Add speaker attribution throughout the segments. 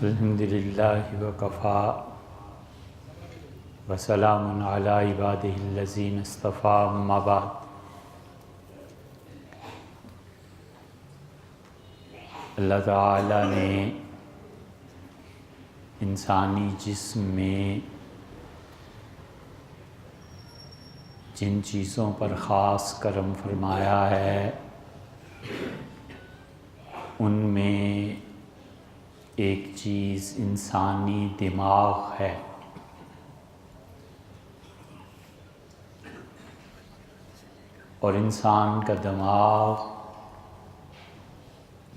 Speaker 1: الحمدللہ وکفا وسلام علی عبادہ الذین اصطفیٰ اما بعد۔ اللہ تعالیٰ نے انسانی جسم میں جن چیزوں پر خاص کرم فرمایا ہے ان میں ایک چیز انسانی دماغ ہے۔ اور انسان کا دماغ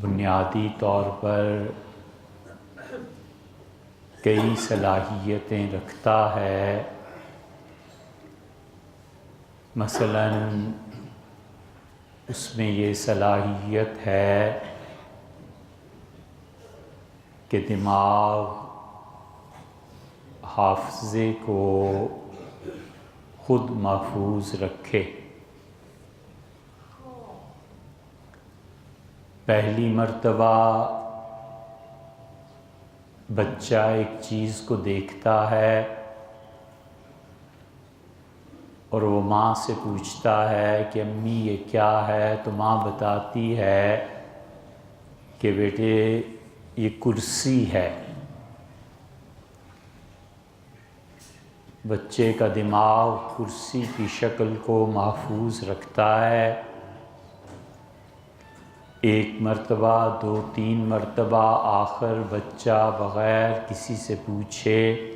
Speaker 1: بنیادی طور پر کئی صلاحیتیں رکھتا ہے۔ مثلاً اس میں یہ صلاحیت ہے کہ دماغ حافظے کو خود محفوظ رکھے۔ پہلی مرتبہ بچہ ایک چیز کو دیکھتا ہے اور وہ ماں سے پوچھتا ہے کہ امی یہ کیا ہے، تو ماں بتاتی ہے کہ بیٹے یہ کرسی ہے۔ بچے کا دماغ کرسی کی شکل کو محفوظ رکھتا ہے۔ ایک مرتبہ، دو تین مرتبہ، آخر بچہ بغیر کسی سے پوچھے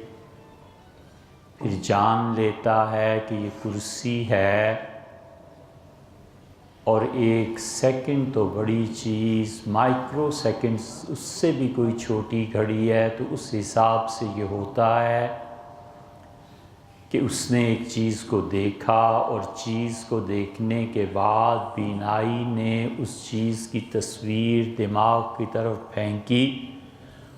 Speaker 1: پھر جان لیتا ہے کہ یہ کرسی ہے۔ اور ایک سیکنڈ تو بڑی چیز، مائکرو سیکنڈز اس سے بھی کوئی چھوٹی گھڑی ہے، تو اس حساب سے یہ ہوتا ہے کہ اس نے ایک چیز کو دیکھا اور چیز کو دیکھنے کے بعد بینائی نے اس چیز کی تصویر دماغ کی طرف پھینکی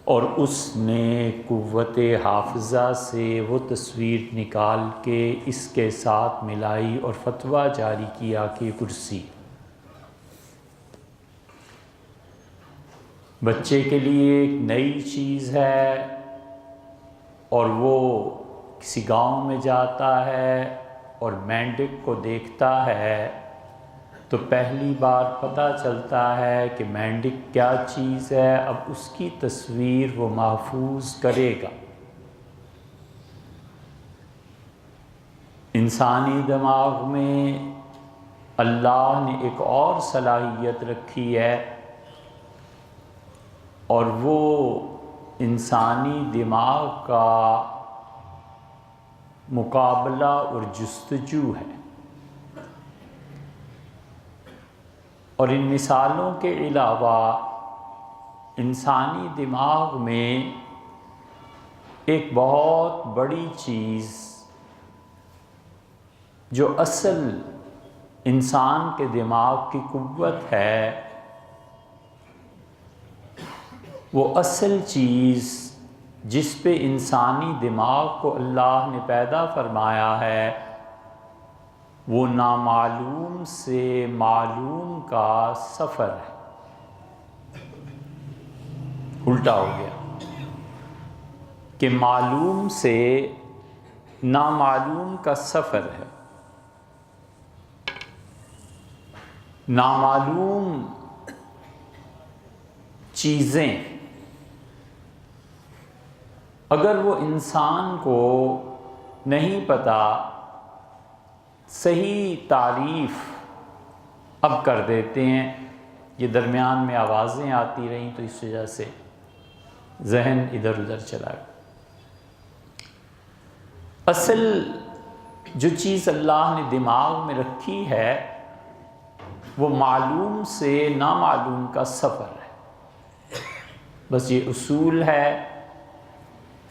Speaker 1: اور اس نے قوت حافظہ سے وہ تصویر نکال کے اس کے ساتھ ملائی اور فتویٰ جاری کیا کہ کرسی۔ بچے کے لیے ایک نئی چیز ہے اور وہ کسی گاؤں میں جاتا ہے اور مینڈک کو دیکھتا ہے تو پہلی بار پتہ چلتا ہے کہ مینڈک کیا چیز ہے۔ اب اس کی تصویر وہ محفوظ کرے گا۔ انسانی دماغ میں اللہ نے ایک اور صلاحیت رکھی ہے اور وہ انسانی دماغ کا مقابلہ اور جستجو ہے۔ اور ان مثالوں کے علاوہ انسانی دماغ میں ایک بہت بڑی چیز جو اصل انسان کے دماغ کی قوت ہے، وہ اصل چیز جس پہ انسانی دماغ کو اللہ نے پیدا فرمایا ہے، وہ نامعلوم سے معلوم کا سفر ہے۔ الٹا ہو گیا کہ معلوم سے نامعلوم کا سفر ہے۔ نامعلوم چیزیں اگر وہ انسان کو نہیں پتہ، صحیح تعریف اب کر دیتے ہیں۔ یہ درمیان میں آوازیں آتی رہیں تو اس وجہ سے ذہن ادھر ادھر چلا گیا۔ اصل جو چیز اللہ نے دماغ میں رکھی ہے وہ معلوم سے نامعلوم کا سفر ہے۔ بس یہ اصول ہے،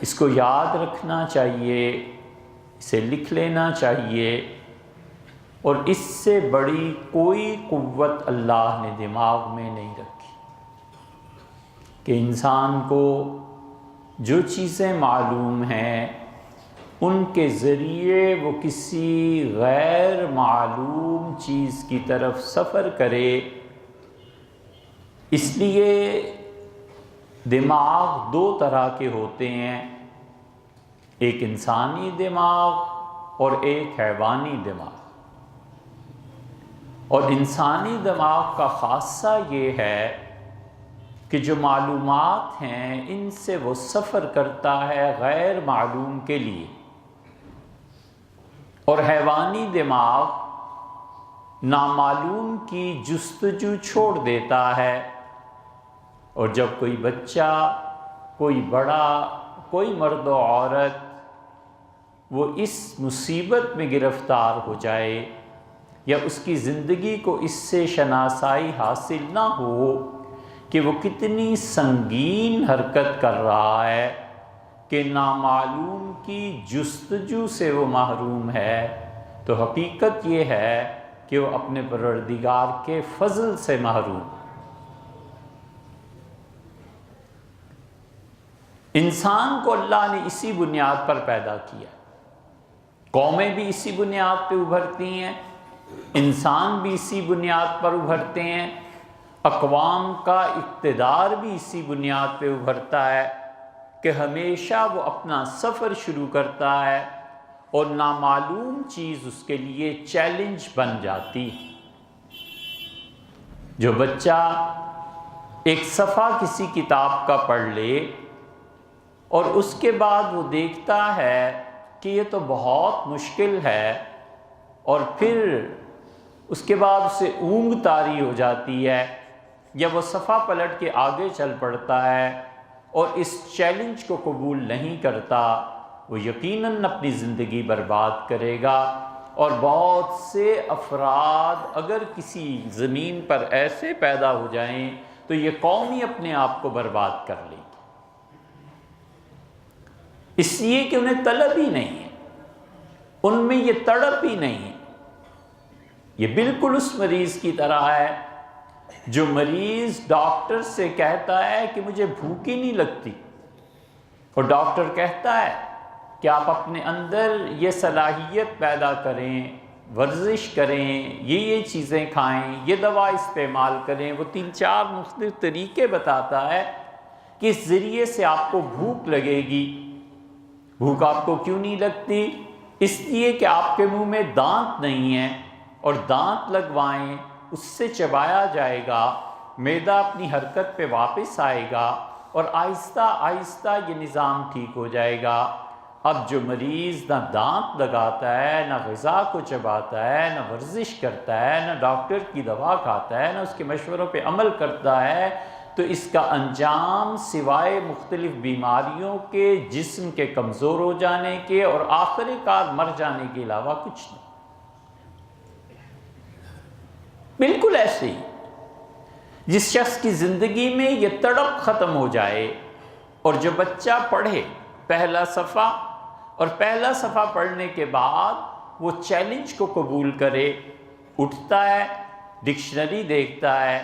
Speaker 1: اس کو یاد رکھنا چاہیے، اسے لکھ لینا چاہیے۔ اور اس سے بڑی کوئی قوت اللہ نے دماغ میں نہیں رکھی کہ انسان کو جو چیزیں معلوم ہیں ان کے ذریعے وہ کسی غیر معلوم چیز کی طرف سفر کرے۔ اس لیے دماغ دو طرح کے ہوتے ہیں، ایک انسانی دماغ اور ایک حیوانی دماغ۔ اور انسانی دماغ کا خاصہ یہ ہے کہ جو معلومات ہیں ان سے وہ سفر کرتا ہے غیر معلوم کے لیے، اور حیوانی دماغ نامعلوم کی جستجو چھوڑ دیتا ہے۔ اور جب کوئی بچہ، کوئی بڑا، کوئی مرد و عورت وہ اس مصیبت میں گرفتار ہو جائے یا اس کی زندگی کو اس سے شناسائی حاصل نہ ہو کہ وہ کتنی سنگین حرکت کر رہا ہے کہ نامعلوم کی جستجو سے وہ محروم ہے، تو حقیقت یہ ہے کہ وہ اپنے پروردگار کے فضل سے محروم۔ انسان کو اللہ نے اسی بنیاد پر پیدا کیا، قومیں بھی اسی بنیاد پہ ابھرتی ہیں، انسان بھی اسی بنیاد پر ابھرتے ہیں، اقوام کا اقتدار بھی اسی بنیاد پہ ابھرتا ہے کہ ہمیشہ وہ اپنا سفر شروع کرتا ہے اور نامعلوم چیز اس کے لیے چیلنج بن جاتی۔ جو بچہ ایک صفحہ کسی کتاب کا پڑھ لے اور اس کے بعد وہ دیکھتا ہے کہ یہ تو بہت مشکل ہے، اور پھر اس کے بعد اسے اونگ طاری ہو جاتی ہے، یا وہ صفحہ پلٹ کے آگے چل پڑتا ہے اور اس چیلنج کو قبول نہیں کرتا، وہ یقیناً اپنی زندگی برباد کرے گا۔ اور بہت سے افراد اگر کسی زمین پر ایسے پیدا ہو جائیں تو یہ قوم ہی اپنے آپ کو برباد کر لے گی، اس لیے کہ انہیں طلب ہی نہیں ہے، ان میں یہ تڑپ ہی نہیں ہے۔ یہ بالکل اس مریض کی طرح ہے جو مریض ڈاکٹر سے کہتا ہے کہ مجھے بھوک ہی نہیں لگتی، اور ڈاکٹر کہتا ہے کہ آپ اپنے اندر یہ صلاحیت پیدا کریں، ورزش کریں، یہ چیزیں کھائیں، یہ دوا استعمال کریں، وہ 3-4 مختلف طریقے بتاتا ہے کہ اس ذریعے سے آپ کو بھوک لگے گی۔ بھوک آپ کو کیوں نہیں لگتی؟ اس لیے کہ آپ کے منہ میں دانت نہیں ہیں، اور دانت لگوائیں، اس سے چبایا جائے گا، معدہ اپنی حرکت پہ واپس آئے گا، اور آہستہ آہستہ یہ نظام ٹھیک ہو جائے گا۔ اب جو مریض نہ دانت لگاتا ہے، نہ غذا کو چباتا ہے، نہ ورزش کرتا ہے، نہ ڈاکٹر کی دوا کھاتا ہے، نہ اس کے مشوروں پہ عمل کرتا ہے، تو اس کا انجام سوائے مختلف بیماریوں کے، جسم کے کمزور ہو جانے کے اور آخر کار مر جانے کے علاوہ کچھ نہیں۔ بالکل ایسے ہی جس شخص کی زندگی میں یہ تڑپ ختم ہو جائے، اور جو بچہ پڑھے پہلا صفحہ، اور پہلا صفحہ پڑھنے کے بعد وہ چیلنج کو قبول کرے، اٹھتا ہے، ڈکشنری دیکھتا ہے۔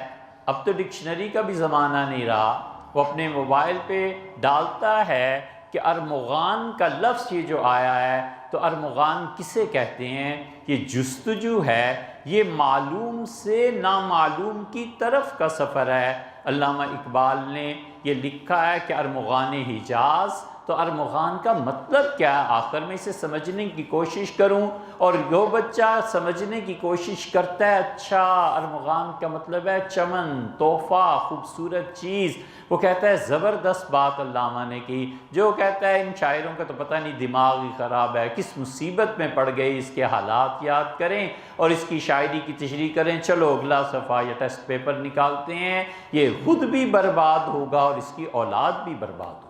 Speaker 1: اب تو ڈکشنری کا بھی زمانہ نہیں رہا، وہ اپنے موبائل پہ ڈالتا ہے کہ ارمغان کا لفظ یہ جو آیا ہے، تو ارمغان کسے کہتے ہیں؟ یہ جستجو ہے، یہ معلوم سے نامعلوم کی طرف کا سفر ہے۔ علامہ اقبال نے یہ لکھا ہے کہ ارمغان حجاز، تو ارمغان کا مطلب کیا ہے؟ آخر میں اسے سمجھنے کی کوشش کروں، اور جو بچہ سمجھنے کی کوشش کرتا ہے، اچھا ارمغان کا مطلب ہے چمن، تحفہ، خوبصورت چیز، وہ کہتا ہے زبردست بات علامہ نے کی۔ جو کہتا ہے ان شاعروں کا تو پتہ نہیں دماغ ہی خراب ہے، کس مصیبت میں پڑ گئی، اس کے حالات یاد کریں اور اس کی شاعری کی تشریح کریں، چلو اگلا صفحہ یا ٹیسٹ پیپر نکالتے ہیں، یہ خود بھی برباد ہوگا اور اس کی اولاد بھی برباد ہوگی۔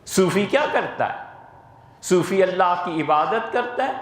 Speaker 1: صوفی کیا کرتا ہے؟ صوفی اللہ کی عبادت کرتا ہے،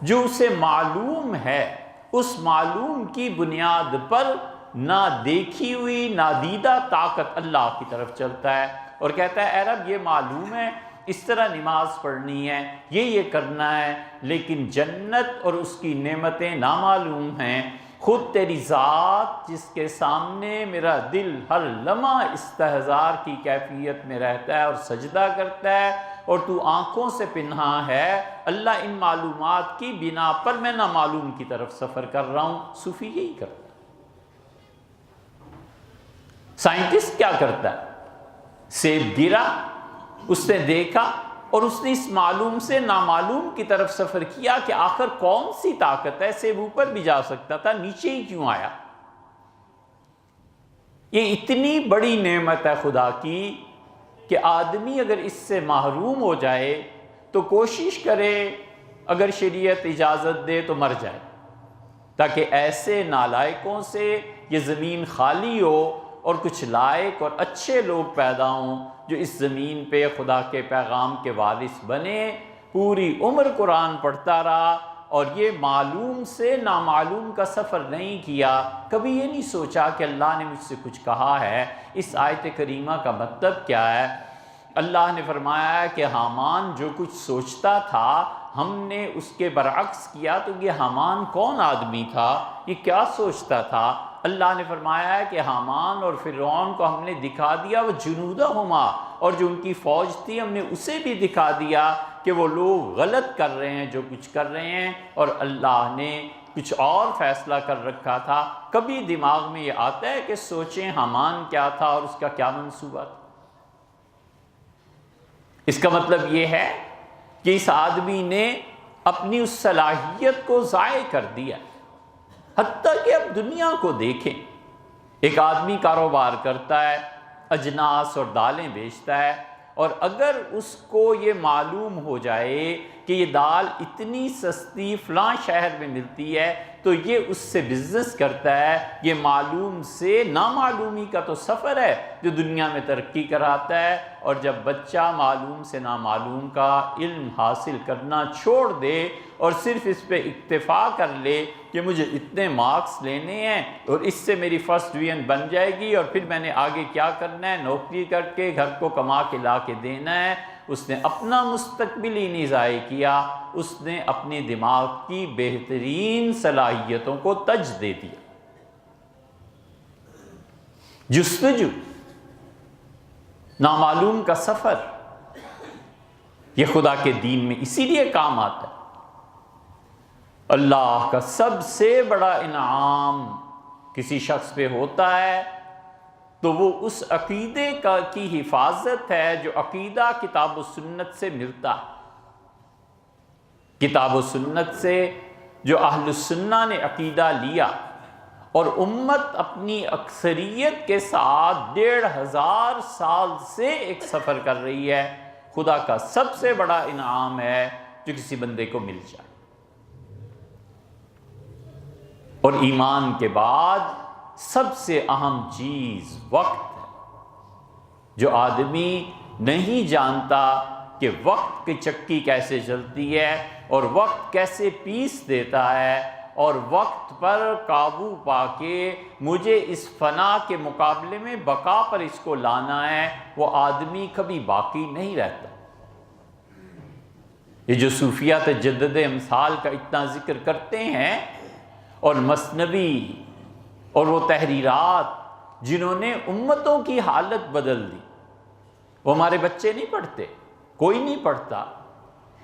Speaker 1: جو اسے معلوم ہے، اس معلوم کی بنیاد پر نہ دیکھی ہوئی نادیدہ طاقت اللہ کی طرف چلتا ہے، اور کہتا ہے اے رب یہ معلوم ہے، اس طرح نماز پڑھنی ہے، یہ کرنا ہے، لیکن جنت اور اس کی نعمتیں نامعلوم ہیں۔ خود تیری ذات جس کے سامنے میرا دل ہر لمحہ استحضار کی کیفیت میں رہتا ہے اور سجدہ کرتا ہے، اور تو آنکھوں سے پنہا ہے، اللہ ان معلومات کی بنا پر میں نامعلوم کی طرف سفر کر رہا ہوں۔ صوفی یہی کرتا ہے، سائنٹسٹ کیا کرتا ہے؟ سیب گرا، اس نے دیکھا اور اس نے اس معلوم سے نامعلوم کی طرف سفر کیا کہ آخر کون سی طاقت ہے، سیب اوپر بھی جا سکتا تھا، نیچے ہی کیوں آیا؟ یہ اتنی بڑی نعمت ہے خدا کی کہ آدمی اگر اس سے محروم ہو جائے تو کوشش کرے، اگر شریعت اجازت دے تو مر جائے، تاکہ ایسے نالائقوں سے یہ زمین خالی ہو اور کچھ لائق اور اچھے لوگ پیدا ہوں جو اس زمین پہ خدا کے پیغام کے وارث بنے۔ پوری عمر قرآن پڑھتا رہا اور یہ معلوم سے نامعلوم کا سفر نہیں کیا، کبھی یہ نہیں سوچا کہ اللہ نے مجھ سے کچھ کہا ہے۔ اس آیت کریمہ کا مطلب کیا ہے؟ اللہ نے فرمایا ہے کہ حامان جو کچھ سوچتا تھا ہم نے اس کے برعکس کیا، تو یہ حامان کون آدمی تھا؟ یہ کیا سوچتا تھا؟ اللہ نے فرمایا ہے کہ حامان اور فرعون کو ہم نے دکھا دیا وہ جنودہما، اور جو ان کی فوج تھی ہم نے اسے بھی دکھا دیا کہ وہ لوگ غلط کر رہے ہیں جو کچھ کر رہے ہیں، اور اللہ نے کچھ اور فیصلہ کر رکھا تھا۔ کبھی دماغ میں یہ آتا ہے کہ سوچیں حامان کیا تھا اور اس کا کیا منصوبہ تھا؟ اس کا مطلب یہ ہے کہ اس آدمی نے اپنی اس صلاحیت کو ضائع کر دیا، حتیٰ کہ اب دنیا کو دیکھیں، ایک آدمی کاروبار کرتا ہے، اجناس اور دالیں بیچتا ہے، اور اگر اس کو یہ معلوم ہو جائے کہ یہ دال اتنی سستی فلاں شہر میں ملتی ہے تو یہ اس سے بزنس کرتا ہے۔ یہ معلوم سے نامعلومی کا تو سفر ہے جو دنیا میں ترقی کراتا ہے، اور جب بچہ معلوم سے نامعلوم کا علم حاصل کرنا چھوڑ دے اور صرف اس پہ اکتفا کر لے کہ مجھے اتنے مارکس لینے ہیں اور اس سے میری فرسٹ ڈویژن بن جائے گی اور پھر میں نے آگے کیا کرنا ہے، نوکری کر کے گھر کو کما کے لا کے دینا ہے، اس نے اپنا مستقبل ہی نہیں ضائع کیا، اس نے اپنے دماغ کی بہترین صلاحیتوں کو تج دے دیا۔ جستجو، نامعلوم کا سفر، یہ خدا کے دین میں اسی لیے کام آتا ہے۔ اللہ کا سب سے بڑا انعام کسی شخص پہ ہوتا ہے تو وہ اس عقیدے کی حفاظت ہے جو عقیدہ کتاب و سنت سے ملتا ہے۔ کتاب و سنت سے جو اہل السنہ نے عقیدہ لیا اور امت اپنی اکثریت کے ساتھ 1500 سال سے ایک سفر کر رہی ہے، خدا کا سب سے بڑا انعام ہے جو کسی بندے کو مل جائے۔ اور ایمان کے بعد سب سے اہم چیز وقت ہے، جو آدمی نہیں جانتا کہ وقت کی چکی کیسے چلتی ہے اور وقت کیسے پیس دیتا ہے، اور وقت پر قابو پا کے مجھے اس فنا کے مقابلے میں بقا پر اس کو لانا ہے، وہ آدمی کبھی باقی نہیں رہتا۔ یہ جو صوفیہ تجدد امثال کا اتنا ذکر کرتے ہیں، اور مثنوی اور وہ تحریرات جنہوں نے امتوں کی حالت بدل دی، وہ ہمارے بچے نہیں پڑھتے، کوئی نہیں پڑھتا،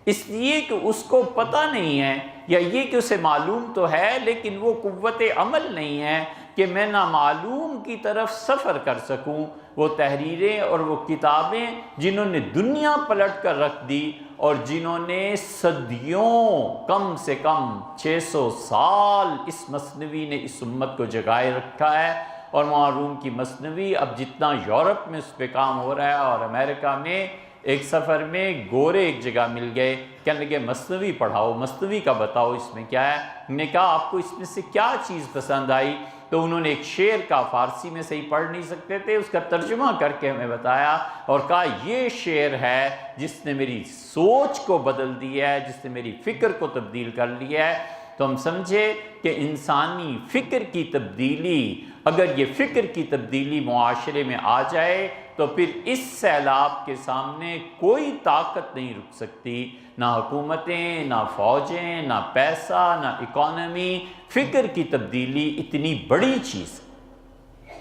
Speaker 1: اس لیے کہ اس کو پتہ نہیں ہے، یا یہ کہ اسے معلوم تو ہے لیکن وہ قوت عمل نہیں ہے کہ میں نامعلوم کی طرف سفر کر سکوں۔ وہ تحریریں اور وہ کتابیں جنہوں نے دنیا پلٹ کر رکھ دی، اور جنہوں نے صدیوں، کم سے کم 600 سال اس مثنوی نے اس امت کو جگائے رکھا ہے۔ اور معروم کی مثنوی اب جتنا یورپ میں اس پہ کام ہو رہا ہے، اور امریکہ میں ایک سفر میں گورے ایک جگہ مل گئے، کہنے لگے مثنوی پڑھاؤ، مثنوی کا بتاؤ اس میں کیا ہے۔ ہم نے کہا آپ کو اس میں سے کیا چیز پسند آئی؟ تو انہوں نے ایک شعر کا، فارسی میں صحیح پڑھ نہیں سکتے تھے، اس کا ترجمہ کر کے ہمیں بتایا اور کہا یہ شعر ہے جس نے میری سوچ کو بدل دیا ہے، جس نے میری فکر کو تبدیل کر لیا ہے۔ تو ہم سمجھے کہ انسانی فکر کی تبدیلی، اگر یہ فکر کی تبدیلی معاشرے میں آ جائے تو پھر اس سیلاب کے سامنے کوئی طاقت نہیں رک سکتی، نہ حکومتیں، نہ فوجیں، نہ پیسہ، نہ اکانومی۔ فکر کی تبدیلی اتنی بڑی چیز ہے۔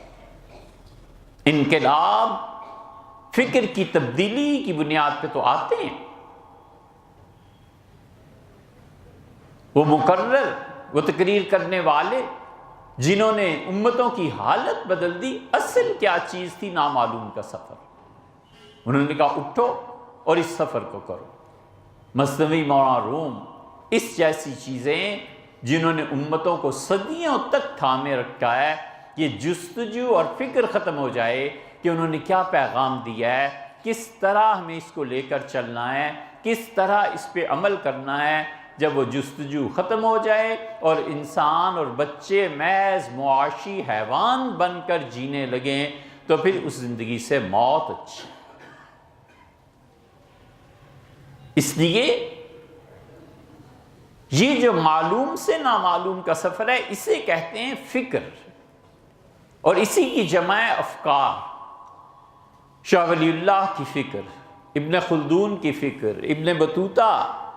Speaker 1: انقلاب فکر کی تبدیلی کی بنیاد پہ تو آتے ہیں۔ وہ مقرر، وہ تقریر کرنے والے جنہوں نے امتوں کی حالت بدل دی، اصل کیا چیز تھی؟ نامعلوم کا سفر۔ انہوں نے کہا اٹھو اور اس سفر کو کرو۔ مثنوی مولانا روم اس جیسی چیزیں جنہوں نے امتوں کو صدیوں تک تھامے رکھا ہے، یہ جستجو اور فکر ختم ہو جائے کہ انہوں نے کیا پیغام دیا ہے، کس طرح ہمیں اس کو لے کر چلنا ہے، کس طرح اس پہ عمل کرنا ہے۔ جب وہ جستجو ختم ہو جائے اور انسان اور بچے محض معاشی حیوان بن کر جینے لگیں تو پھر اس زندگی سے موت اچھی۔ اس لیے یہ جو معلوم سے نامعلوم کا سفر ہے اسے کہتے ہیں فکر، اور اسی کی جمع ہے افکار۔ شاہ ولی اللہ کی فکر، ابن خلدون کی فکر، ابن بطوطہ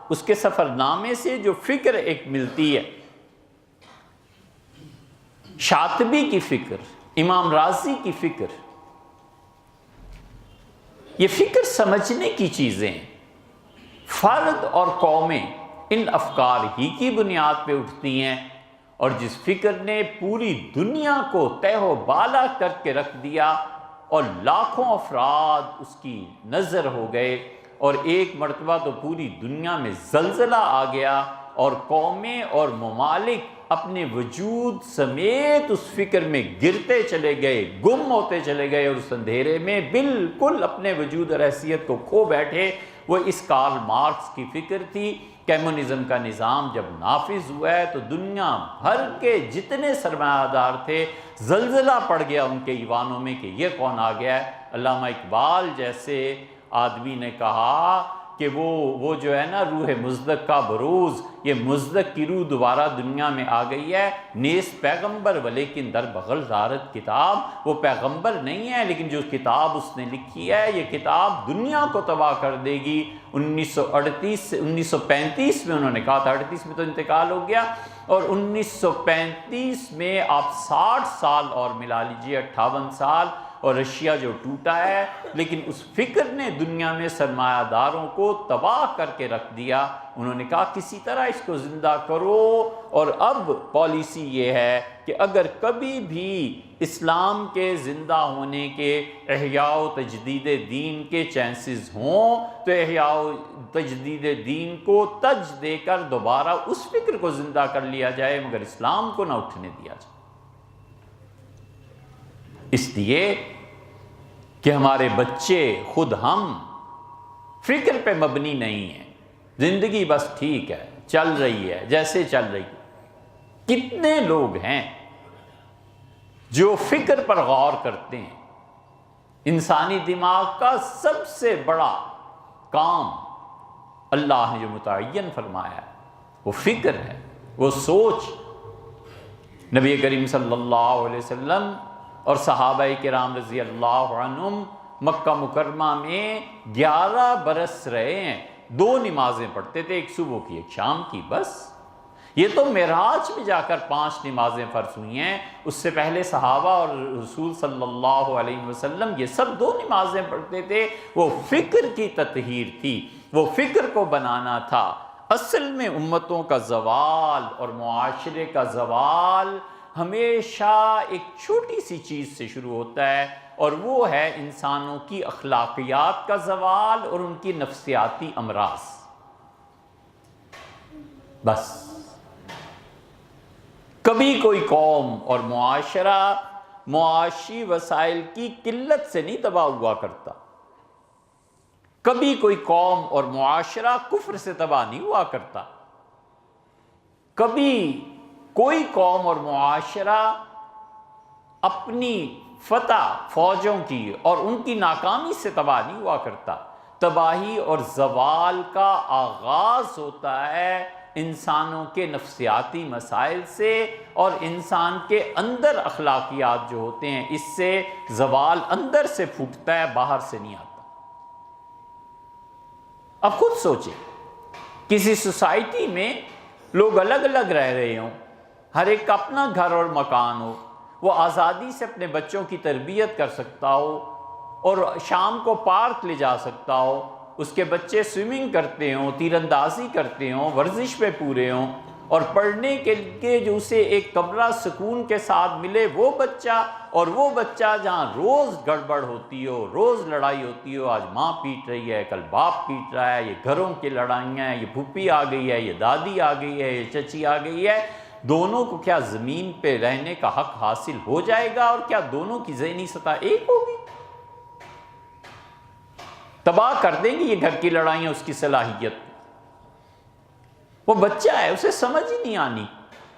Speaker 1: اس کے سفر نامے سے جو فکر ایک ملتی ہے، شاطبی کی فکر، امام رازی کی فکر، یہ فکر سمجھنے کی چیزیں ہیں۔ فرد اور قومیں ان افکار ہی کی بنیاد پہ اٹھتی ہیں، اور جس فکر نے پوری دنیا کو تہ و بالا کر کے رکھ دیا اور لاکھوں افراد اس کی نظر ہو گئے، اور ایک مرتبہ تو پوری دنیا میں زلزلہ آ گیا اور قومیں اور ممالک اپنے وجود سمیت اس فکر میں گرتے چلے گئے، گم ہوتے چلے گئے، اور اس اندھیرے میں بالکل اپنے وجود اور حیثیت کو کھو بیٹھے۔ وہ اس کارل مارکس کی فکر تھی۔ کمیونزم کا نظام جب نافذ ہوا ہے تو دنیا بھر کے جتنے سرمایہ دار تھے زلزلہ پڑ گیا ان کے ایوانوں میں کہ یہ کون آ گیا ہے۔ علامہ اقبال جیسے آدمی نے کہا کہ وہ جو ہے نا روح مزدق کا بروز، یہ مزدق کی روح دوبارہ دنیا میں آ گئی ہے۔ نیست پیغمبر ولیکن در بغل دارت کتاب، وہ پیغمبر نہیں ہے لیکن جو کتاب اس نے لکھی ہے یہ کتاب دنیا کو تباہ کر دے گی۔ 1938 سے 1935 میں انہوں نے کہا تھا، 38 میں تو انتقال ہو گیا، اور 1935 میں آپ 60 سال اور ملا لیجیے، 58 سال، اور رشیا جو ٹوٹا ہے، لیکن اس فکر نے دنیا میں سرمایہ داروں کو تباہ کر کے رکھ دیا۔ انہوں نے کہا کسی طرح اس کو زندہ کرو، اور اب پالیسی یہ ہے کہ اگر کبھی بھی اسلام کے زندہ ہونے کے، احیاء و تجدید دین کے چانسز ہوں تو احیاء و تجدید دین کو تج دے کر دوبارہ اس فکر کو زندہ کر لیا جائے، مگر اسلام کو نہ اٹھنے دیا جائے۔ اس لیے کہ ہمارے بچے خود ہم فکر پہ مبنی نہیں ہیں، زندگی بس ٹھیک ہے، چل رہی ہے جیسے چل رہی ہے۔ کتنے لوگ ہیں جو فکر پر غور کرتے ہیں؟ انسانی دماغ کا سب سے بڑا کام اللہ نے جو متعین فرمایا ہے وہ فکر ہے، وہ سوچ۔ نبی کریم صلی اللہ علیہ وسلم اور صحابہ کرام رضی اللہ عنہم مکہ مکرمہ میں 11 برس رہے ہیں، 2 نمازیں پڑھتے تھے، ایک صبح کی ایک شام کی، بس۔ یہ تو معراج میں جا کر 5 نمازیں فرض ہوئی ہیں، اس سے پہلے صحابہ اور رسول صلی اللہ علیہ وسلم یہ سب 2 نمازیں پڑھتے تھے۔ وہ فکر کی تطہیر تھی، وہ فکر کو بنانا تھا۔ اصل میں امتوں کا زوال اور معاشرے کا زوال ہمیشہ ایک چھوٹی سی چیز سے شروع ہوتا ہے، اور وہ ہے انسانوں کی اخلاقیات کا زوال اور ان کی نفسیاتی امراض۔ بس کبھی کوئی قوم اور معاشرہ معاشی وسائل کی قلت سے نہیں تباہ ہوا کرتا، کبھی کوئی قوم اور معاشرہ کفر سے تباہ نہیں ہوا کرتا، کبھی کوئی قوم اور معاشرہ اپنی فتح فوجوں کی اور ان کی ناکامی سے تباہ نہیں ہوا کرتا۔ تباہی اور زوال کا آغاز ہوتا ہے انسانوں کے نفسیاتی مسائل سے، اور انسان کے اندر اخلاقیات جو ہوتے ہیں اس سے زوال اندر سے پھوٹتا ہے، باہر سے نہیں آتا۔ اب خود سوچیں، کسی سوسائٹی میں لوگ الگ الگ رہ رہے ہوں، ہر ایک کا اپنا گھر اور مکان ہو، وہ آزادی سے اپنے بچوں کی تربیت کر سکتا ہو اور شام کو پارک لے جا سکتا ہو، اس کے بچے سوئمنگ کرتے ہوں، تیر اندازی کرتے ہوں، ورزش پہ پورے ہوں، اور پڑھنے کے لیے جو اسے ایک کمرہ سکون کے ساتھ ملے وہ بچہ، اور وہ بچہ جہاں روز گڑبڑ ہوتی ہو، روز لڑائی ہوتی ہو، آج ماں پیٹ رہی ہے، کل باپ پیٹ رہا ہے، یہ گھروں کی لڑائیاں ہیں، یہ پھوپھی آ گئی ہے، یہ دادی آ گئی ہے، یہ چچی آ گئی ہے، دونوں کو کیا زمین پہ رہنے کا حق حاصل ہو جائے گا؟ اور کیا دونوں کی ذہنی سطح ایک ہوگی؟ تباہ کر دیں گی یہ گھر کی لڑائیاں اس کی صلاحیت۔ وہ بچہ ہے، اسے سمجھ ہی نہیں آنی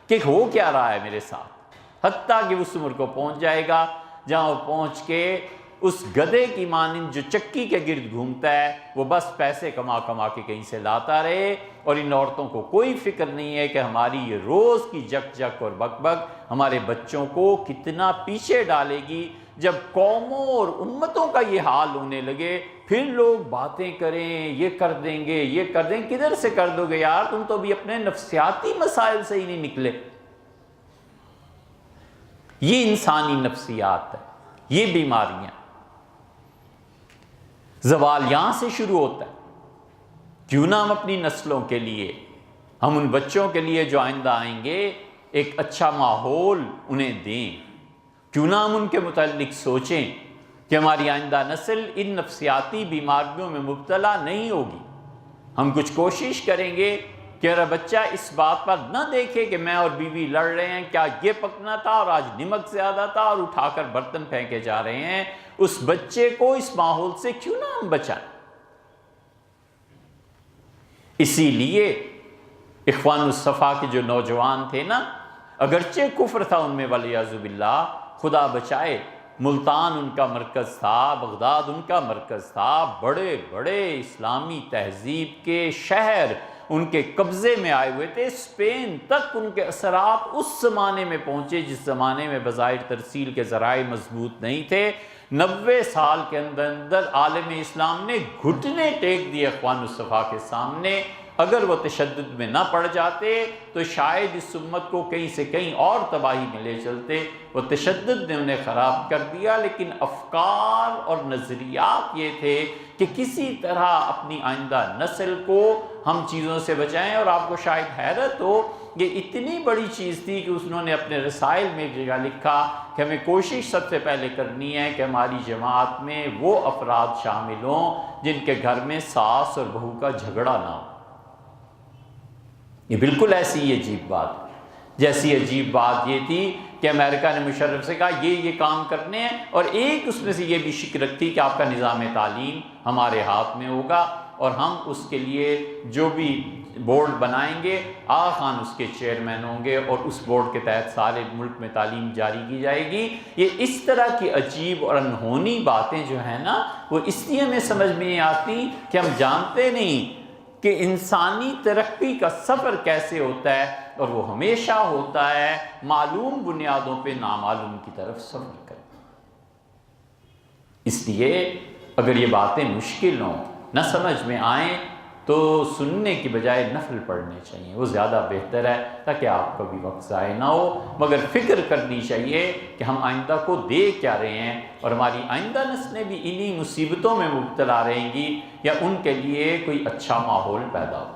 Speaker 1: کہ ہو کیا رہا ہے میرے ساتھ، حتیٰ کہ اس عمر کو پہنچ جائے گا جہاں وہ پہنچ کے اس گدھے کی مانند جو چکی کے گرد گھومتا ہے، وہ بس پیسے کما کما کے کہیں سے لاتا رہے، اور ان عورتوں کو کوئی فکر نہیں ہے کہ ہماری یہ روز کی جک جک اور بک بک ہمارے بچوں کو کتنا پیچھے ڈالے گی۔ جب قوموں اور امتوں کا یہ حال ہونے لگے، پھر لوگ باتیں کریں، یہ کر دیں گے، یہ کر دیں گے۔ کدھر سے کر دو گے یار؟ تم تو بھی اپنے نفسیاتی مسائل سے ہی نہیں نکلے۔ یہ انسانی نفسیات ہے، یہ بیماریاں۔ زوال یہاں سے شروع ہوتا ہے۔ کیوں نہ ہم اپنی نسلوں کے لیے، ہم ان بچوں کے لیے جو آئندہ آئیں گے، ایک اچھا ماحول انہیں دیں؟ کیوں نہ ہم ان کے متعلق سوچیں کہ ہماری آئندہ نسل ان نفسیاتی بیماریوں میں مبتلا نہیں ہوگی؟ ہم کچھ کوشش کریں گے کہ میرا بچہ اس بات پر نہ دیکھے کہ میں اور بیوی لڑ رہے ہیں، کیا یہ پکنا تھا اور آج نمک زیادہ تھا اور اٹھا کر برتن پھینکے جا رہے ہیں۔ اس بچے کو اس ماحول سے کیوں نہ ہم بچائیں؟ اسی لیے اخوان الصفا کے جو نوجوان تھے نا، اگرچہ کفر تھا ان میں والعیاذ باللہ، خدا بچائے، ملتان ان کا مرکز تھا، بغداد ان کا مرکز تھا، بڑے بڑے اسلامی تہذیب کے شہر ان کے قبضے میں آئے ہوئے تھے، اسپین تک ان کے اثرات اس زمانے میں پہنچے جس زمانے میں بظاہر ترسیل کے ذرائع مضبوط نہیں تھے۔ 90 سال کے اندر اندر عالم اسلام نے گھٹنے ٹیک دیے اخوان الصفا کے سامنے۔ اگر وہ تشدد میں نہ پڑ جاتے تو شاید اس امت کو کہیں سے کہیں اور تباہی میں لے چلتے۔ وہ تشدد نے انہیں خراب کر دیا، لیکن افکار اور نظریات یہ تھے کہ کسی طرح اپنی آئندہ نسل کو ہم چیزوں سے بچائیں۔ اور آپ کو شاید حیرت ہو، یہ اتنی بڑی چیز تھی کہ انہوں نے اپنے رسائل میں ایک جگہ لکھا کہ ہمیں کوشش سب سے پہلے کرنی ہے کہ ہماری جماعت میں وہ افراد شامل ہوں جن کے گھر میں ساس اور بہو کا جھگڑا نہ ہو۔ یہ بالکل ایسی ہی عجیب بات، جیسی عجیب بات یہ تھی کہ امریکہ نے مشرف سے کہا یہ کام کرنے ہیں، اور ایک اس میں سے یہ بھی شک رکھی کہ آپ کا نظام تعلیم ہمارے ہاتھ میں ہوگا اور ہم اس کے لیے جو بھی بورڈ بنائیں گے، آغا خان اس کے چیئرمین ہوں گے اور اس بورڈ کے تحت سارے ملک میں تعلیم جاری کی جائے گی۔ یہ اس طرح کی عجیب اور انہونی باتیں جو ہیں نا، وہ اس لیے ہمیں سمجھ میں نہیں آتی کہ ہم جانتے نہیں کہ انسانی ترقی کا سفر کیسے ہوتا ہے، اور وہ ہمیشہ ہوتا ہے معلوم بنیادوں پہ نامعلوم کی طرف سفر کرنا۔ اس لیے اگر یہ باتیں مشکل ہوں، نہ سمجھ میں آئیں، تو سننے کی بجائے نفل پڑھنے چاہیے، وہ زیادہ بہتر ہے، تاکہ آپ کا بھی وقت ضائع نہ ہو۔ مگر فکر کرنی چاہیے کہ ہم آئندہ کو دے کیا رہے ہیں، اور ہماری آئندہ نسلیں بھی انہی مصیبتوں میں مبتلا رہیں گی، یا ان کے لیے کوئی اچھا ماحول پیدا ہو۔